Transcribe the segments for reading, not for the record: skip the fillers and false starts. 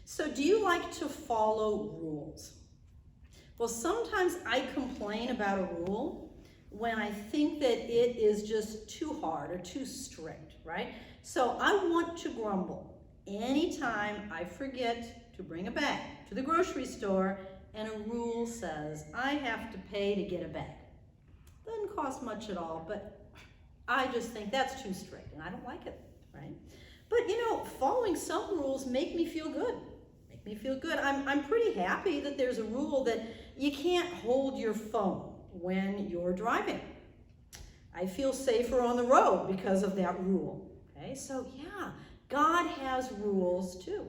So do you like to follow rules? Well, sometimes I complain about a rule when I think that it is just too hard or too strict, right? So I want to grumble anytime I forget to bring a bag to the grocery store and a rule says I have to pay to get a bag. Doesn't cost much at all, but I just think that's too strict and I don't like it, right? But you know, following some rules make me feel good. I'm pretty happy that there's a rule that you can't hold your phone when you're driving. I feel safer on the road because of that rule. Okay, so yeah, God has rules too,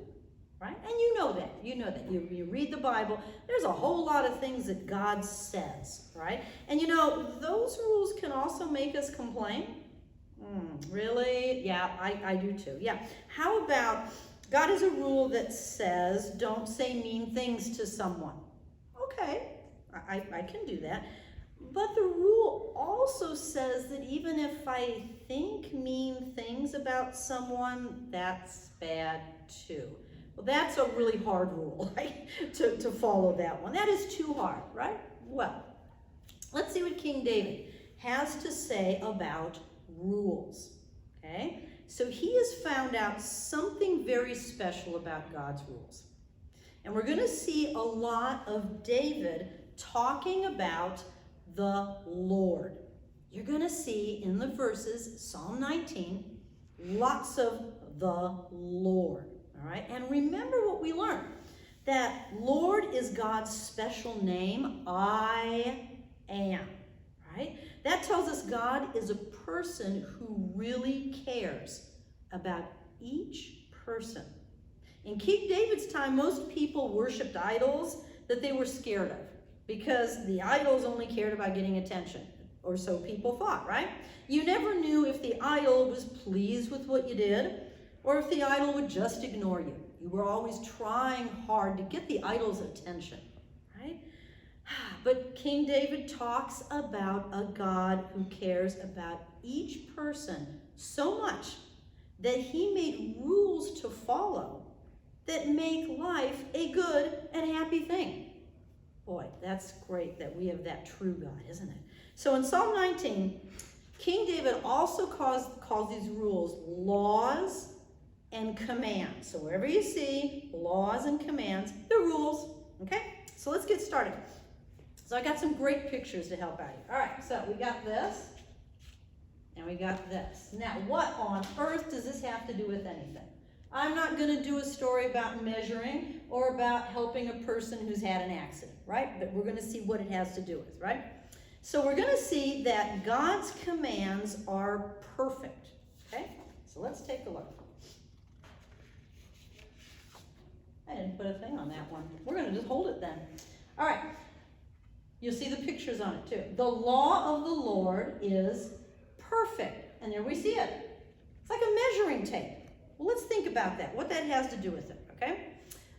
right? And you know that. You read the Bible, there's a whole lot of things that God says, right? And you know, those rules can also make us complain. Really? Yeah, I do too. Yeah. How about God has a rule that says don't say mean things to someone. Okay, I can do that. But the rule also says that even if I think mean things about someone, that's bad too. Well, that's a really hard rule, right? to follow that one. That is too hard, right? Well, let's see what King David has to say about rules, okay? So he has found out something very special about God's rules. And we're going to see a lot of David talking about the Lord. You're going to see in the verses, Psalm 19, lots of the Lord. All right? And remember what we learned, that Lord is God's special name, I am. Right? That tells us God is a person who really cares about each person. In King David's time, most people worshipped idols that they were scared of because the idols only cared about getting attention, or so people thought, right? You never knew if the idol was pleased with what you did or if the idol would just ignore you. You were always trying hard to get the idol's attention, right? But King David talks about a God who cares about each person so much that he made rules to follow that make life a good and happy thing. Boy, that's great that we have that true God, isn't it? So in Psalm 19, King David also calls these rules laws and commands. So wherever you see laws and commands, they're rules, okay? So let's get started. So I got some great pictures to help out you. All right, so we got this, and we got this. Now, what on earth does this have to do with anything? I'm not going to do a story about measuring or about helping a person who's had an accident, right? But we're going to see what it has to do with, right? So we're going to see that God's commands are perfect, okay? So let's take a look. I didn't put a thing on that one. We're going to just hold it then. All right. You'll see the pictures on it too. The law of the Lord is perfect. And there we see it. It's like a measuring tape. Well, let's think about that, what that has to do with it, okay?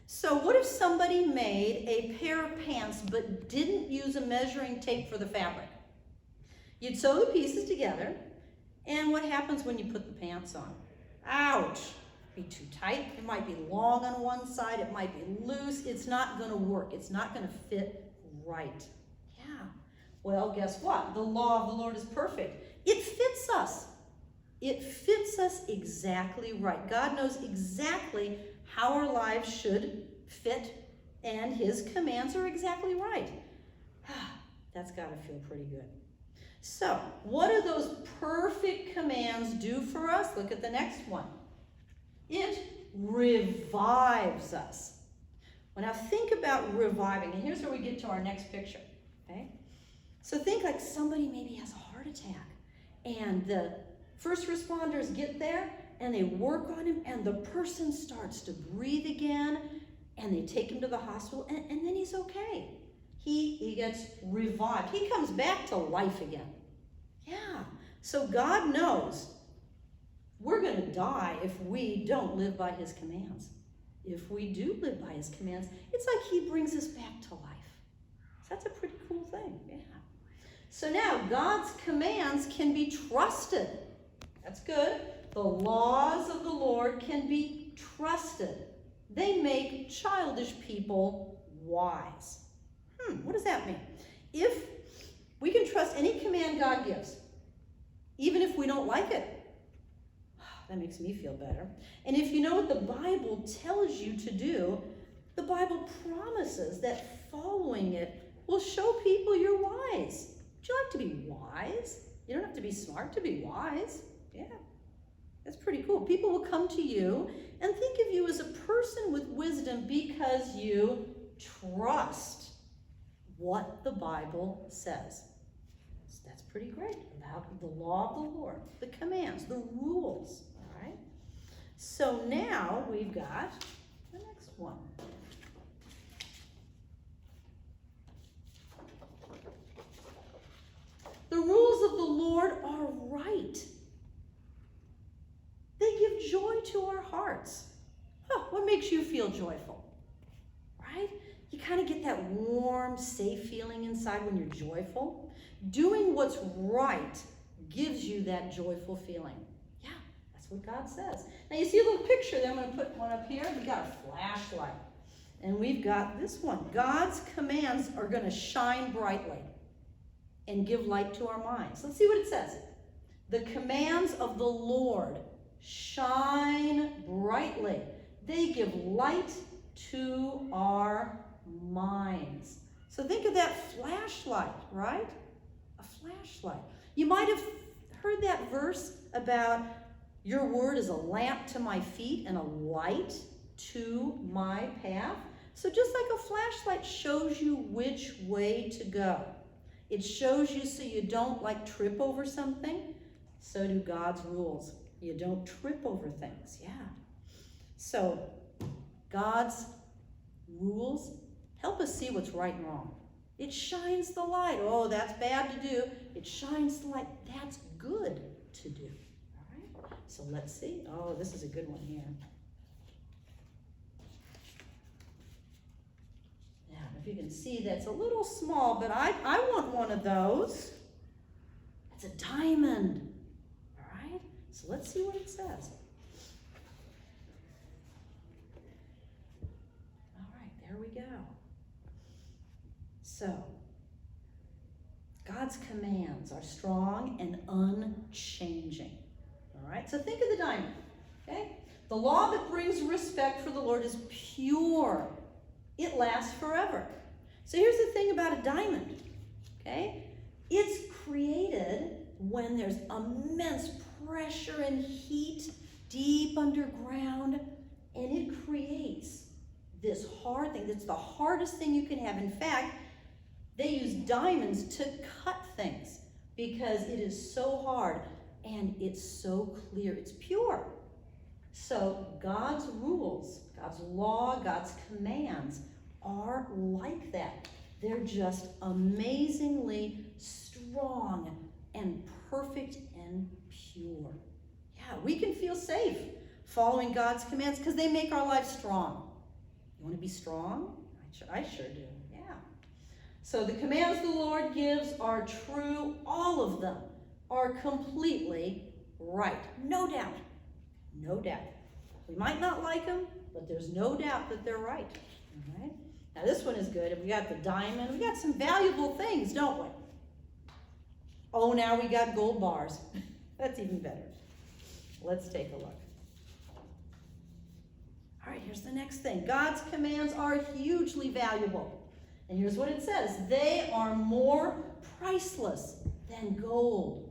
So what if somebody made a pair of pants but didn't use a measuring tape for the fabric? You'd sew the pieces together, and what happens when you put the pants on? Ouch! Be too tight. It might be long on one side. It might be loose. It's not going to work. It's not going to fit right. Yeah. Well, guess what? The law of the Lord is perfect. It fits us. It fits us exactly right. God knows exactly how our lives should fit, and his commands are exactly right. That's got to feel pretty good. So, what do those perfect commands do for us? Look at the next one. It revives us. Well, now think about reviving, and here's where we get to our next picture, okay? So think like somebody maybe has a heart attack, and the first responders get there, and they work on him, and the person starts to breathe again, and they take him to the hospital, and then he's okay. He gets revived. He comes back to life again. Yeah, so God knows we're going to die if we don't live by his commands. If we do live by his commands, it's like he brings us back to life. So that's a pretty cool thing, yeah. So now, God's commands can be trusted. That's good. The laws of the Lord can be trusted. they make childish people wise. What does that mean? If we can trust any command God gives, even if we don't like it, that makes me feel better. And if you know what the Bible tells you to do, the Bible promises that following it will show people you're wise. Would you like to be wise? You don't have to be smart to be wise. Yeah, that's pretty cool. People will come to you and think of you as a person with wisdom because you trust what the Bible says. So that's pretty great about the law of the Lord, the commands, the rules. All right. So now we've got the next one. The rules of the Lord are right. They give joy to our hearts. What makes you feel joyful? Right? You kind of get that warm, safe feeling inside when you're joyful. Doing what's right gives you that joyful feeling. Yeah, that's what God says. Now you see a little picture there. I'm going to put one up here. We've got a flashlight. And we've got this one. God's commands are going to shine brightly and give light to our minds. Let's see what it says. The commands of the Lord shine brightly. They give light to our minds. So think of that flashlight, right? A flashlight. You might have heard that verse about your word is a lamp to my feet and a light to my path. So just like a flashlight shows you which way to go. It shows you so you don't trip over something. So do God's rules. You don't trip over things. Yeah. So God's rules help us see what's right and wrong. It shines the light. Oh, that's bad to do. It shines the light. That's good to do. All right. So let's see. Oh, this is a good one here. If you can see, that's a little small, but I want one of those. It's a diamond. All right? So let's see what it says. All right, there we go. So, God's commands are strong and unchanging. All right? So think of the diamond. Okay? The law that brings respect for the Lord is pure. It lasts forever. So here's the thing about a diamond, okay? It's created when there's immense pressure and heat deep underground, and it creates this hard thing. It's the hardest thing you can have. In fact, they use diamonds to cut things because it is so hard and it's so clear. It's pure. So God's rules, God's law, God's commands are like that. They're just amazingly strong and perfect and pure. Yeah, we can feel safe following God's commands because they make our lives strong. You want to be strong? I sure do. Yeah. So the commands the Lord gives are true. All of them are completely right. No doubt. No doubt. We might not like them, but there's no doubt that they're right. All right? Now this one is good. We got the diamond. We got some valuable things, don't we? Oh, now we got gold bars. That's even better. Let's take a look. All right, here's the next thing. God's commands are hugely valuable. And here's what it says. They are more priceless than gold.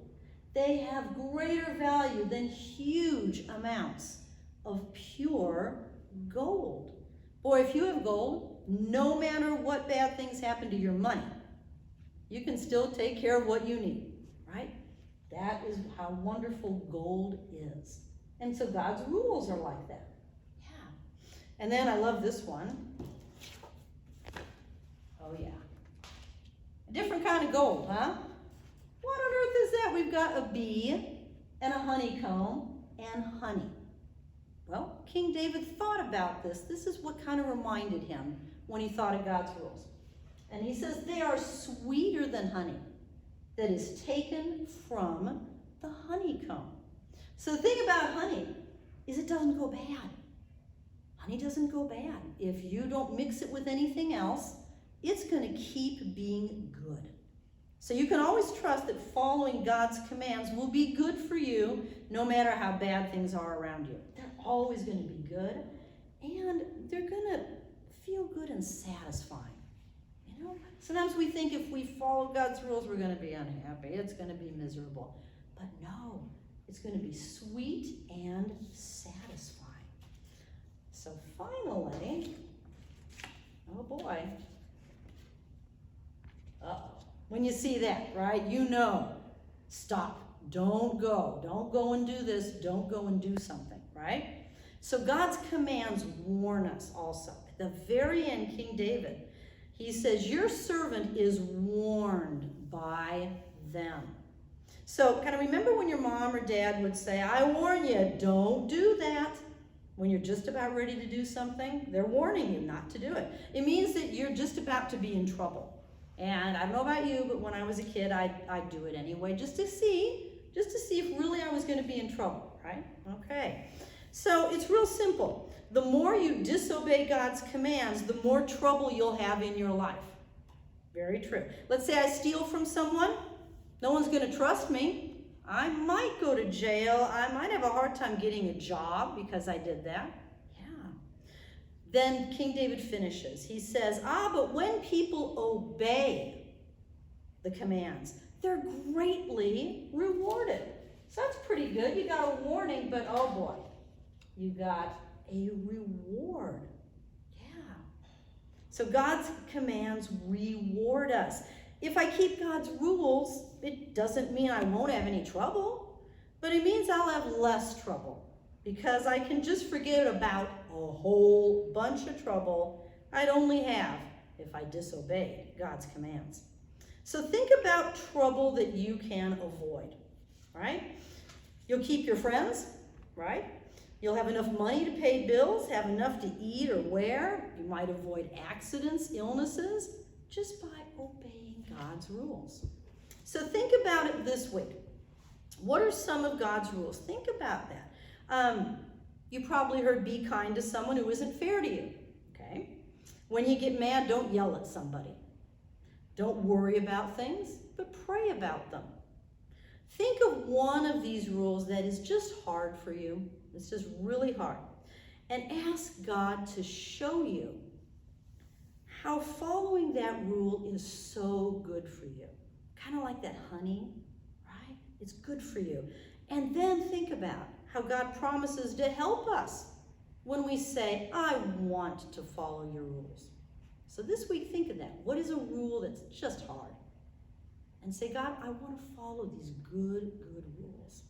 They have greater value than huge amounts of pure gold. Boy, if you have gold, no matter what bad things happen to your money, you can still take care of what you need, right? That is how wonderful gold is. And so God's rules are like that. Yeah. And then I love this one. Oh, yeah. A different kind of gold, huh? What on earth is that? We've got a bee and a honeycomb and honey. Well, King David thought about this. This is what kind of reminded him when he thought of God's rules. And he says, they are sweeter than honey that is taken from the honeycomb. So the thing about honey is it doesn't go bad. honey doesn't go bad. If you don't mix it with anything else, it's going to keep being good. So you can always trust that following God's commands will be good for you no matter how bad things are around you. They're always going to be good, and they're going to feel good and satisfying. You know, sometimes we think if we follow God's rules, we're going to be unhappy. It's going to be miserable. But no, it's going to be sweet and satisfying. So finally, oh boy, uh-oh. When you see that, right, you know, stop, don't go and do this, don't go and do something, right? So God's commands warn us also. At the very end, King David, he says, your servant is warned by them. So kind of remember when your mom or dad would say, I warn you, don't do that. When you're just about ready to do something, they're warning you not to do it. It means that you're just about to be in trouble. And I don't know about you, but when I was a kid, I'd do it anyway, just to see if really I was going to be in trouble, right? Okay. So it's real simple. The more you disobey God's commands, the more trouble you'll have in your life. Very true. Let's say I steal from someone. No one's going to trust me. I might go to jail. I might have a hard time getting a job because I did that. Then King David finishes. He says, but when people obey the commands, they're greatly rewarded. So that's pretty good. You got a warning, but oh boy, you got a reward. Yeah. So God's commands reward us. If I keep God's rules, it doesn't mean I won't have any trouble, but it means I'll have less trouble because I can just forget about a whole bunch of trouble I'd only have if I disobeyed God's commands. So think about trouble that you can avoid, right? You'll keep your friends, right? You'll have enough money to pay bills, have enough to eat or wear. You might avoid accidents, illnesses, just by obeying God's rules. So think about it this week. What are some of God's rules? Think about that. You probably heard be kind to someone who isn't fair to you, okay? When you get mad, don't yell at somebody. Don't worry about things, but pray about them. Think of one of these rules that is just hard for you. It's just really hard. And ask God to show you how following that rule is so good for you. Kind of like that honey, right? It's good for you. And then think about how God promises to help us when we say, I want to follow your rules. So this week, think of that. What is a rule that's just hard? And say, God, I want to follow these good rules.